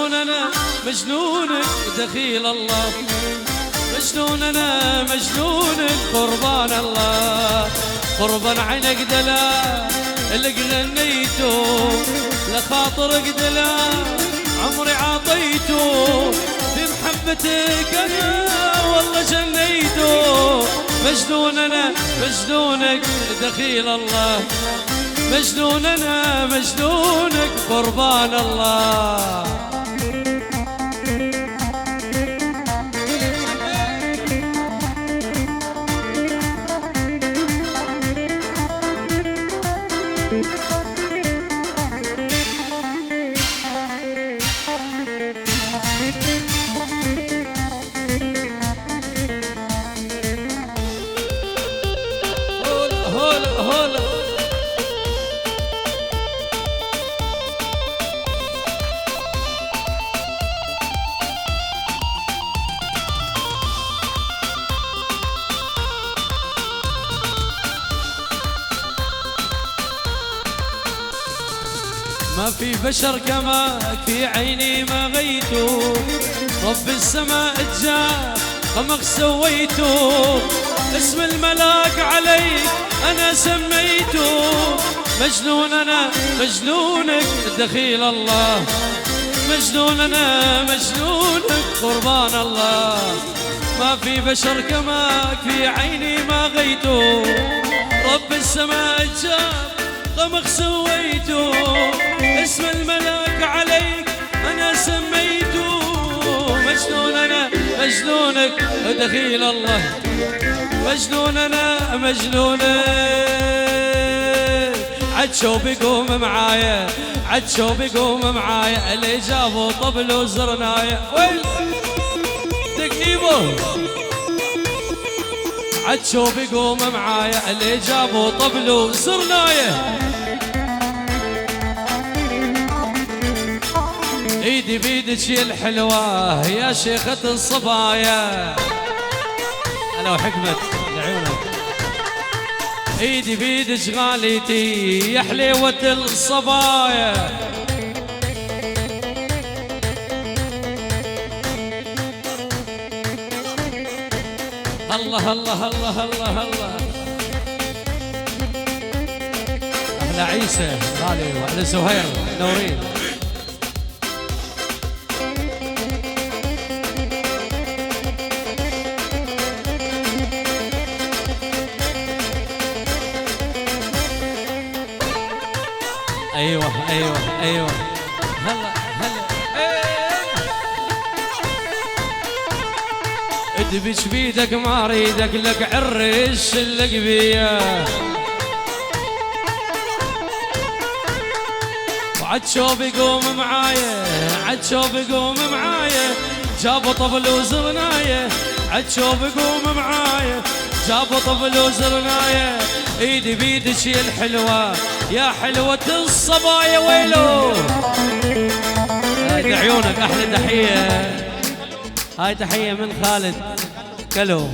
مجنون انا مجنونك دخيل الله، مجنون انا مجنونك قربان الله، قربان عينك دلا اللي غنيته لخاطرك دلا عمري عطيته في محبتك انا والله جنيته. مجنون انا مجنونك دخيل الله، مجنون انا مجنونك قربان الله. ما في بشر كماك في عيني ما غيتو، رب السماء جاء قمق سويتو، اسم الملاك عليك انا سميتو. مجنون انا مجنونك دخيل الله، مجنون انا مجنونك قربان الله. ما في بشر كماك في عيني ما غيتو، رب السماء جاء قمق سويتو، اسم الملاك عليك انا سميته. مجنون انا مجنونك دخيل الله، مجنون انا مجنونك. عدشو بيقوم معايا، عدشو بيقوم معايا اللي جابوا طبل وزرنايا وين دقيبه. عدشو بيقوم معايا اللي جابوا طبل وزرنايا. ايدي بيدك يا الحلوة يا شيخة الصبايا، انا وحكمة لعيونك. ايدي بيدك غاليتي يا حليوة الصبايا. الله الله الله الله الله. اهلا عيسى غالي واهلا زهير نورين. ايوه ايوه ايوه هلا هلا. ادبش بيدك ما اريدك لك عرش اللقبيه، وعدشو بيقوم معايا، عدشو بيقوم معايا جابوا طبل وزرنايه. عدشو بيقوم معايا جابوا طبل وزرنايه. ايدي بيدك يا الحلوة يا حلوة الصبايا ويلو. هاي عيونك احلى تحية، هاي تحية من خالد كلو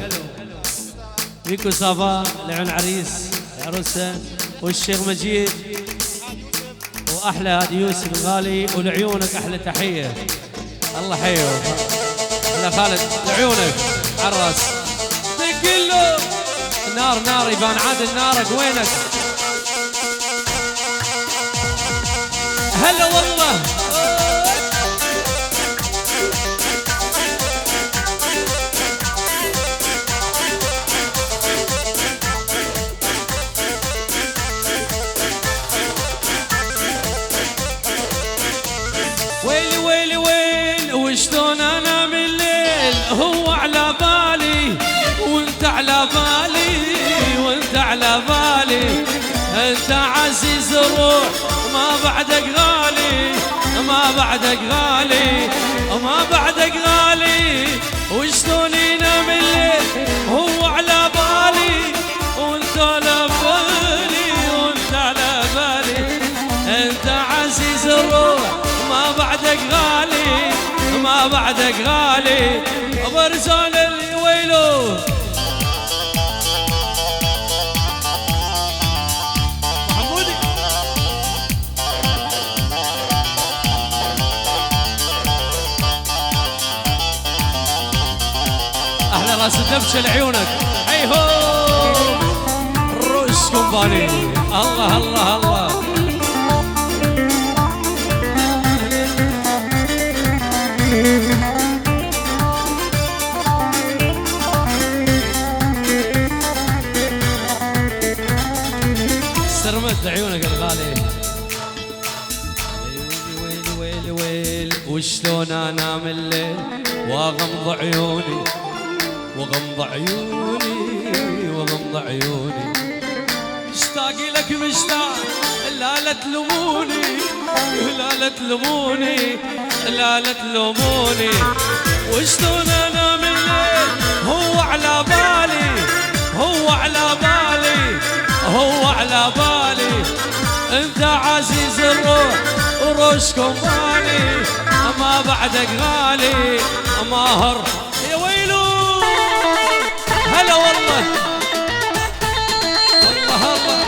بيكو صافا لعن عريس العروسة والشيخ مجيد، واحلى هادي يوسف الغالي ولعيونك احلى تحية. الله حيو احلى خالد لعيونك عالراس. دقله نار نار يبان عادل نارك وينك. هلا والله. ويلي ويلي ويل وشلون انا من الليل هو على بالي وانت على بالي وانت على بالي. انت عزيز الروح ما بعدك غالي، ما بعدك غالي، ما بعدك غالي. وشلون ينام الليل هو على بالي وانت على بالي وانت على بالي. انت عزيز الروح ما بعدك غالي، ما بعدك غالي. برزان اللي ويلو راس الدبشه لعيونك. هي هو الروس كومباني. الله الله الله. استرمت عيونك الغالي. ويلي ويلي ويلي وشلون انام الليل واغمض عيوني وغمض عيوني وغمض عيوني. اشتاق لك مشتاق لا لا تلوموني لا لا تلوموني لا لا تلوموني. وشلون انام الليل هو على بالي هو على بالي هو على بالي. انت عزيز الروح وروش كومباني ما بعدك غالي ماهر. يا ويلو هلا والله الله الله.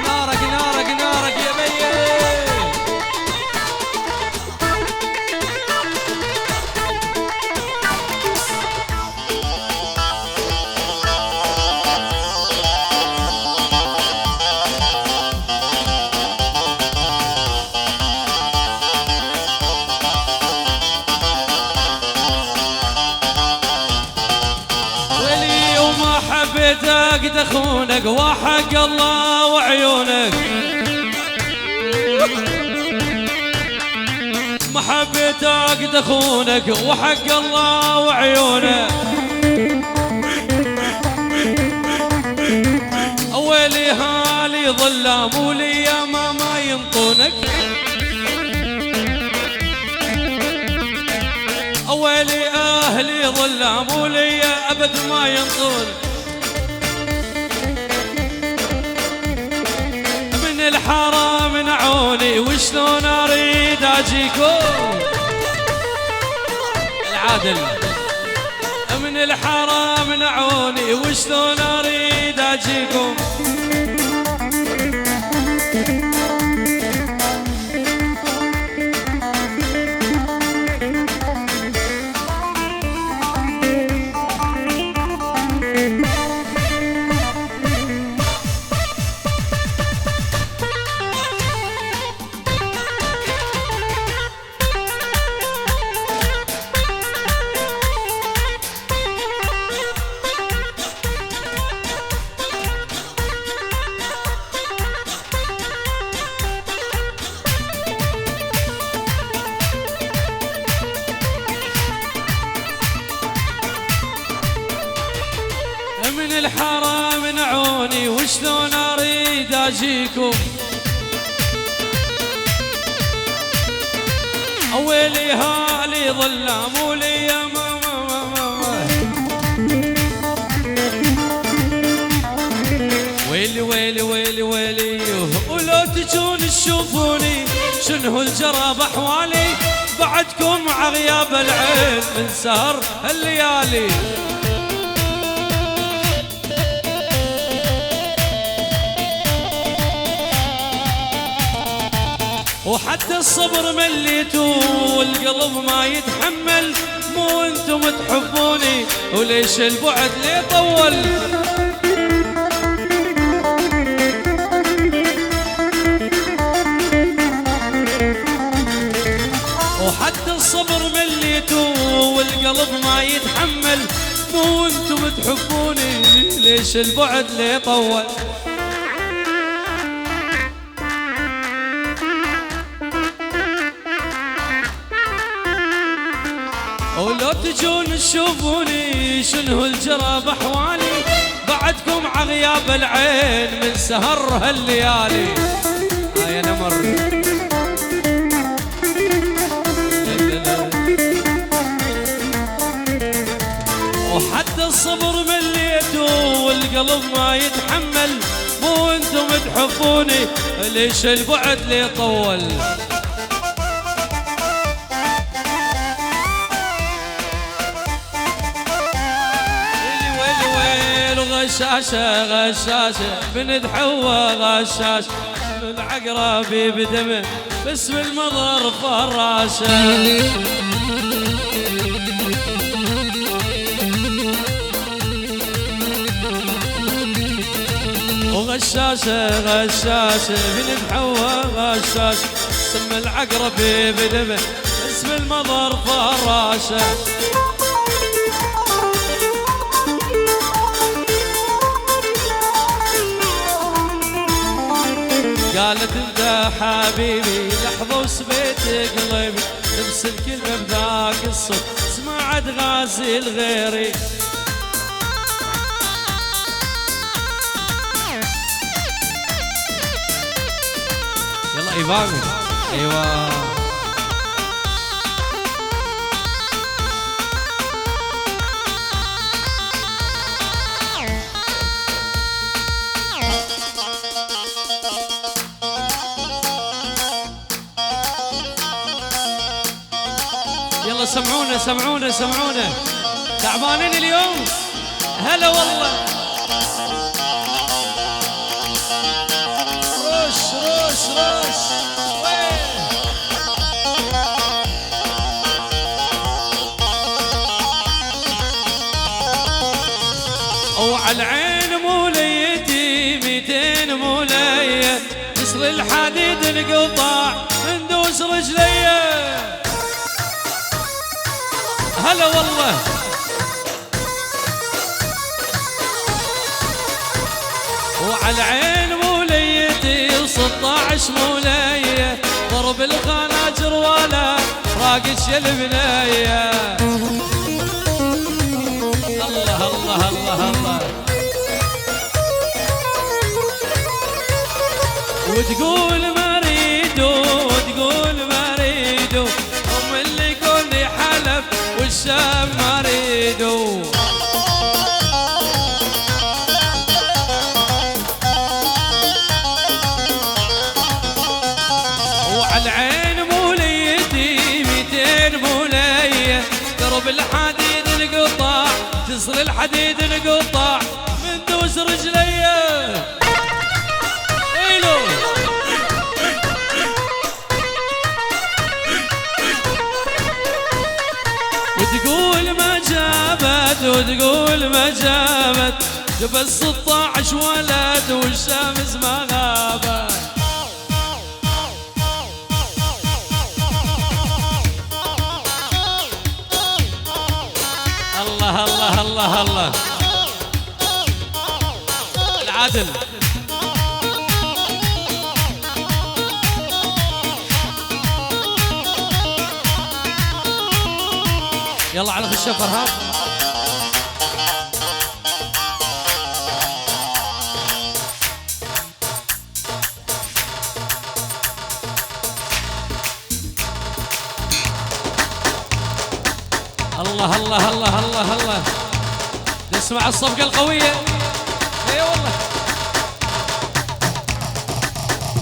نارك نارك نارك يا بيه. حبيتك دخونك وحق الله وعيونك. ما حبيتك دخونك وحق الله وعيونك. ويلي هالي ظلام ولي يا ما ينطونك. ويلي اهلي ظلام ولي ابد ما ينطون. من الحرام منعوني وشلون اريد اجيكم العادل. من الحرام منعوني وشلون اريد اجيكم. من الحرام منعوني وشلون اريد اجيكم. ويلي هالي ظلام ولي يا ماما. ويلي ويلي ويلي ويلي ولو تجون تشوفوني شنو الجرى باحوالي. بعدكم عغياب العين من سهر الليالي. وحتى الصبر مليتو والقلب ما يتحمل. مو انتم تحبوني وليش البعد ليه طول. وحتى الصبر مليتو والقلب ما يتحمل. مو انتم تحبوني ليش البعد ليه طول. ولو تجون تشوفوني شنو الجرى باحوالي. بعدكم عغياب العين من سهر هالليالي. يا نمر وحتى الصبر مليتو والقلب ما يتحمل. مو انتم تحبوني ليش البعد ليه طول. غشاشة غشاشة بنت حوا غشاش. العقرب بدمه باسم المضر فراشه. وغشاشه غشاشه بن محوى غشاشه سم العقرب بدمه باسم المضر فراشه. قالت انت حبيبي لحظة وسبيت قلبي لبس الكلمة بذاك الصوت سمعت غازي الغيري. يلا ايفان ايوه يلا سمعونا سمعونا سمعونا تعبانين اليوم. هلا والله رش رش رش وعلى العين موليتي 200 مولية كسر الحديد انقطع من دوس رجليه. هلا والله وعلى العين موليتي 16 مولية ضرب الخناجر ولا راقش البنية. الله الله الله الله وتقول ما اريدو وتقول ما اريدو ام اللي كوني حلف والشام ما اريدو. وعلى العين موليتي 200 مولية درب الحديد انقطع جسر الحديد انقطع من دوس رجليه. ويلو وتقول ما جابت وتقول ما جابت جبل 16 ولد والشمس ما غابت. الله الله الله الله العدل. يلا على خشة فرهاد. الله الله الله الله الله نسمع الصفقة القوية. اي والله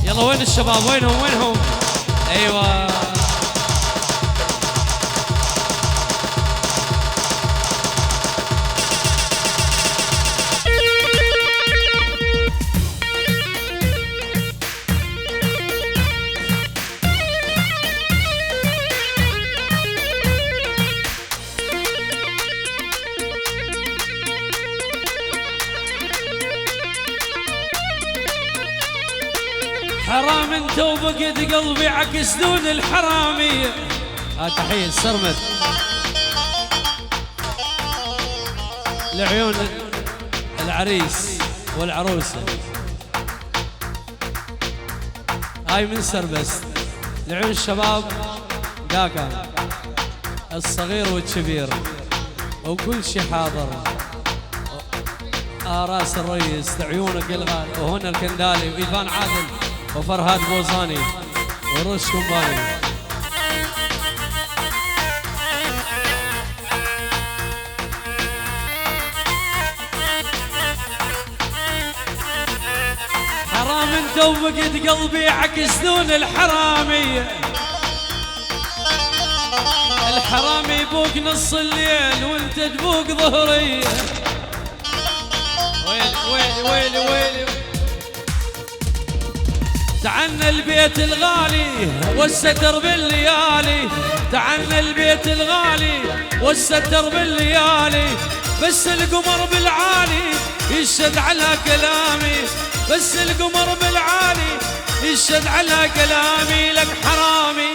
يلا وين الشباب وينهم وينهم. ايوه حرام انت وبقيت قلبي عكس دون الحرامية. تحية السرمد لعيون العريس والعروسة. هاي من سربس لعيون الشباب داكا الصغير والكبير وكل شي حاضر. راس الرئيس لعيونك الغالي وهنا الكندالي وإيفان عادل وفرهاد بوزاني ورش كومباني. حرام انت وبقيت قلبي عكس دون الحرامية. الحرامي يبوك نص الليل وانت تبوك ظهرية. ويلي ويلي ويلي ويلي تعنا البيت الغالي والستر بالليالي، تعنا البيت الغالي والستر بالليالي، بس القمر بالعالي يشهد على كلامي، بس القمر بالعالي يشهد على كلامي. لك حرامي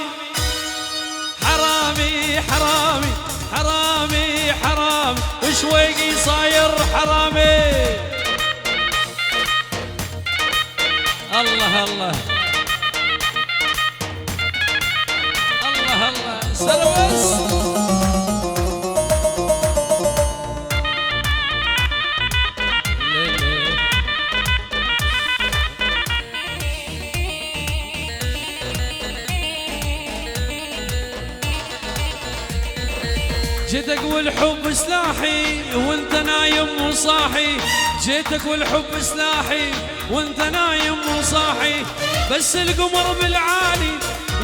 حرامي حرامي حرامي حرامي وشويقي صاير حرامي. الله الله الله الله سلوس. جيتك والحب سلاحي وانت نايم وصاحي، جيتك والحب سلاحي وانت نايم وصاحي، بس القمر بالعالي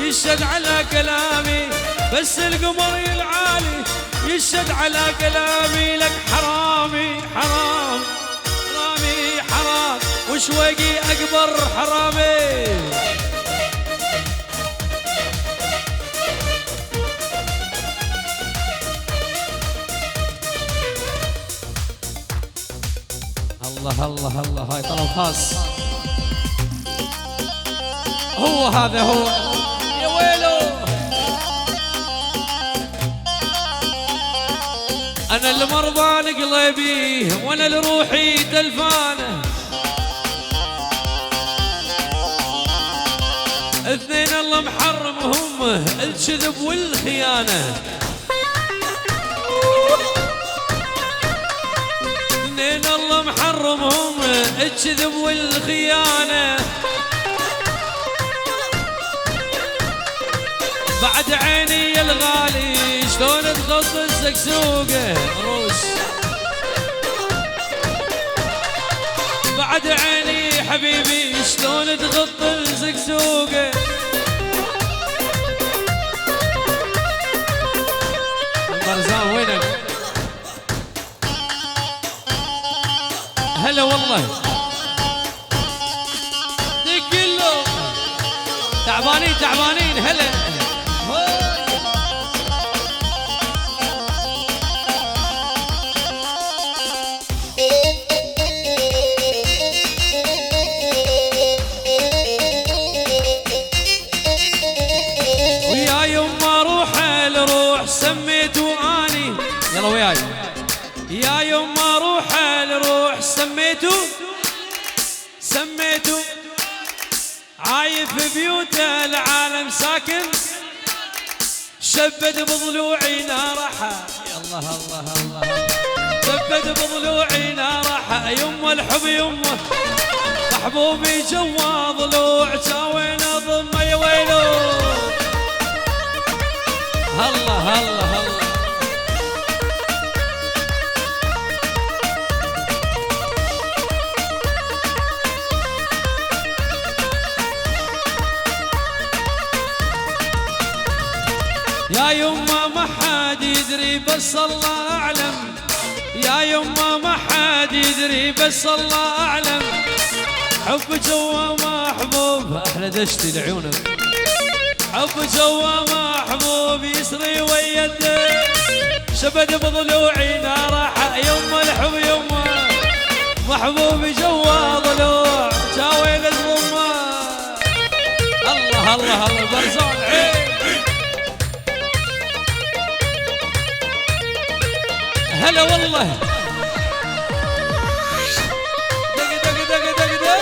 يشهد على كلامي، بس القمر العالي يشهد على كلامي. لك حرامي حرام حرامي حرام وشويقي اكبر حرامي. الله الله الله هاي طلب خاص. هو هذا هو يا ويلو. انا المرضى لقلبي وانا لروحي تلفانه، اثنين الله محرمهم الكذب والخيانه، اثنين الله محرمهم الكذب والخيانه، بعد عيني يا الغالي شلون تغض الزقزوقه روس، بعد عيني حبيبي شلون تغض الزقزوقه. مرزان وينك؟ هلا والله ديك كله تعبانين تعبانين. هلا ويا يما روح الروح سميتو اني. يلا وياي يا يما روح الروح سميتو سميتو، عايف بيوت العالم ساكن، شبد بضلوعي نارحة. يا الله الله الله شبد بضلوعي نارحة. يما الحب يما محبوبي جوا ضلوع شاوين ضمه يا ويلو. الله الله الله يا يما ما حد يدري بس الله أعلم، يا يما ما حد يدري بس الله أعلم، حب جوا محبوب أحلى دشتي لعيونك، حب جوا محبوب يسري ويده، شبد بضلوعي نارحة. يما الحب يما محبوب جوا ضلوع شاوين الضمة. الله الله الله برزان عين. هلا والله دق دق دق دق دق.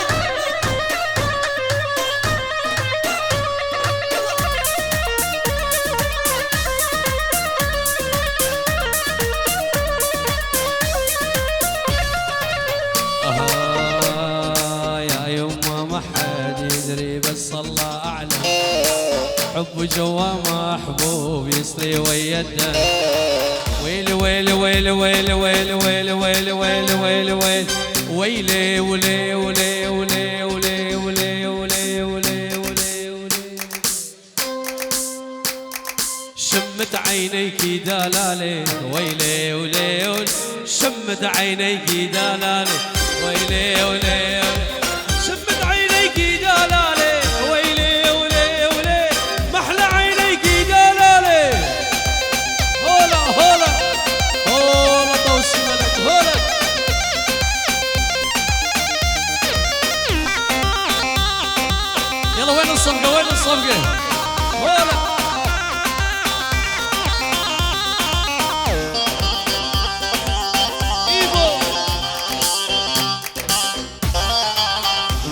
يا يما ما حد يدري بس الله أعلم، حب جوا محبوب يسري ويده. ويلي ويلي ويلي ويلي ويلي ويلي ويلي ويلي ويلي ويلي ويلي ولي ولي ولي ولي ولي ولي ولي ولي. شمت عينيك دلالي ويلي ولي ولي، شمت عينيك دلالي ويلي ولي، شمت عينيك دلالي الصفقة وين الصفقة؟ ولا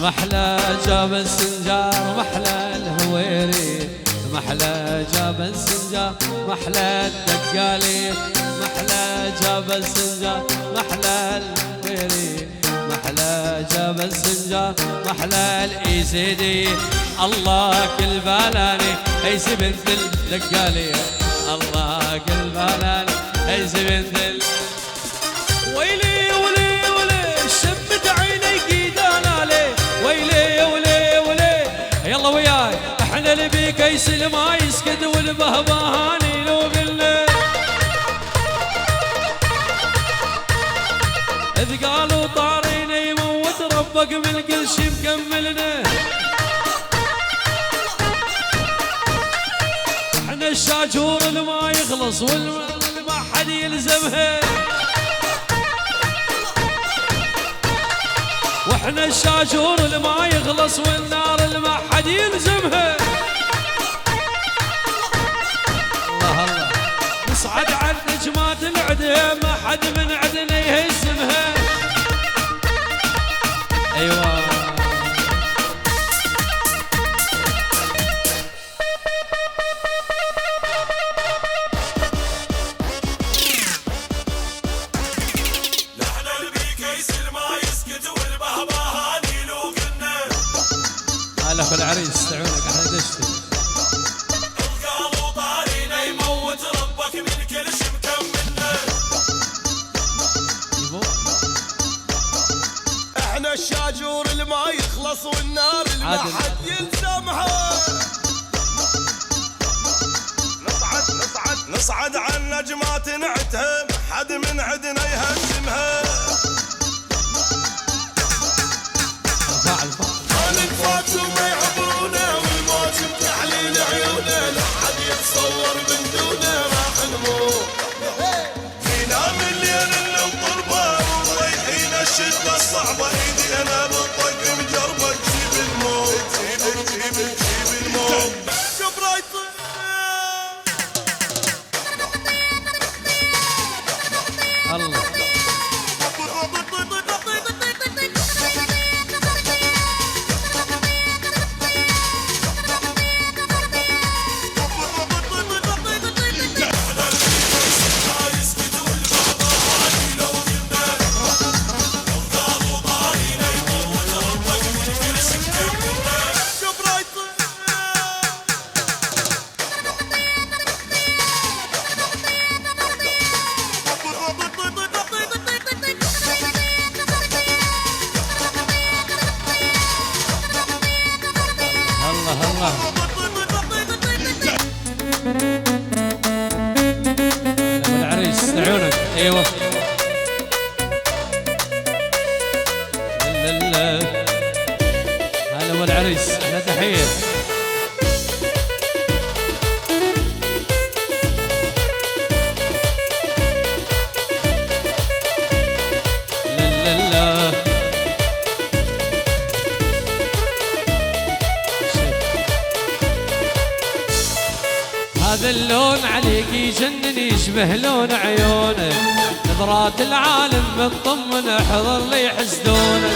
محلى جاب السنجار محلى الهويري محلى جاب السنجار محلى الدقالي محلى جاب السنجار محلى الهويري محلى جاب السنجار محلى الايزيدي الله كل بالاني ايزي بنت الدقالي الله كل بالاني ايزي بنت ويلي ولي ولي شمت عيني قيدانا لي ويلي ولي ولي يلا وياي احنا اللي بيك يسل ما يسكت والبهبهاني لو قلنا اذ قالوا طارينا يموت ربك من كل شي مكملنا احنا الشاجور اللي ما يخلص واللي ما حد يلزمها واحنا الشاجور اللي ما يخلص والنار اللي ما حد يلزمها الله الله نصعد على نجمات العدا ما حد من عدنا يهزمها ايوه هلا العريس تعونك احنا دشتي قالوا طارينا يموت ربك من كل شي مكملنا احنا الشاجور اللي ما يخلص والنار اللي ما حد يلزمها نصعد على النجمات نعتها ما حد من عدنا يهزمها الفات وما يعبرونا والموت بتحليل عيونا لا حد يتصور من دونه راح نموت فينا من الليل الطربة ورايحين الشدة الصعبة ايدي انا بالطق مجربة تجيب الموت تجيب الموت كبرايت الله الله العريس عيونك ايوه هلا والعريس احنا تحيه هذا اللون عليك يجنن يشبه لون عيونك نظرات العالم مطمن احضر لي حسدونك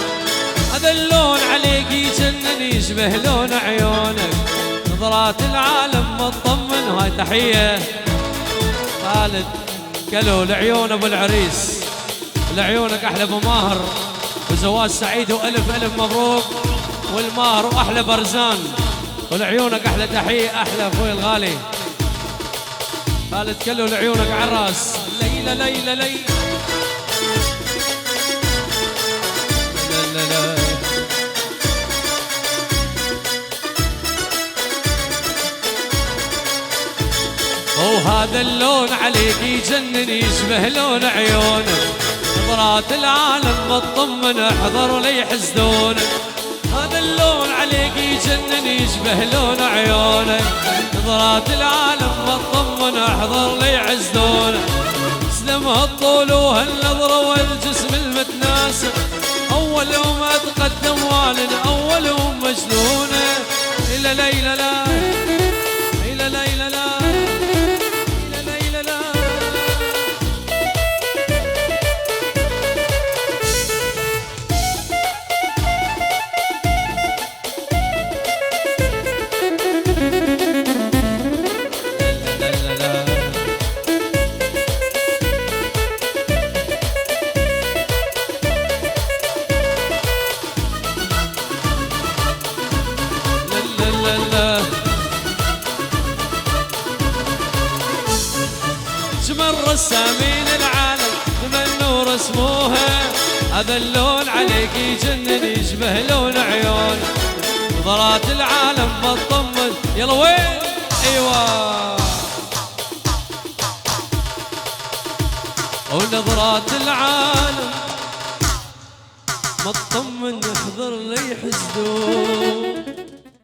هذا اللون عليك يجنن يشبه لون عيونك نظرات العالم مطمن هاي تحية خالد كلو لعيون ابو العريس لعيونك احلى ابو ماهر وزواج سعيد والف الف مبروك والماهر واحلى برزان ولعيونك احلى تحية احلى اخوي الغالي خالد كلو لعيونك عراس ليلى ليلى ليلى لا لا لا وهذا اللون عليك يجنن يشبه لون عيونك نظرات العالم مطمن احضر لي يحسدونك هذا اللون عليك يجنن يشبه لون عيونك نظرات العالم مطمن احضر لي يحسدونك سلم هالطول وهالنظرة والجسم المتناسق اول يوم اتقدم والد اول يوم مجنونة لا لا لا لا لا لا لا لا لا لا لا. اجمل رسامين العالم تمنوا رسموها، هذا اللون عليك يجنن يشبه لون عيون نظرات العالم ما تطمن. يلا وين؟ ايوه ونظرات العالم ما تطمن، احذر لي حسدون.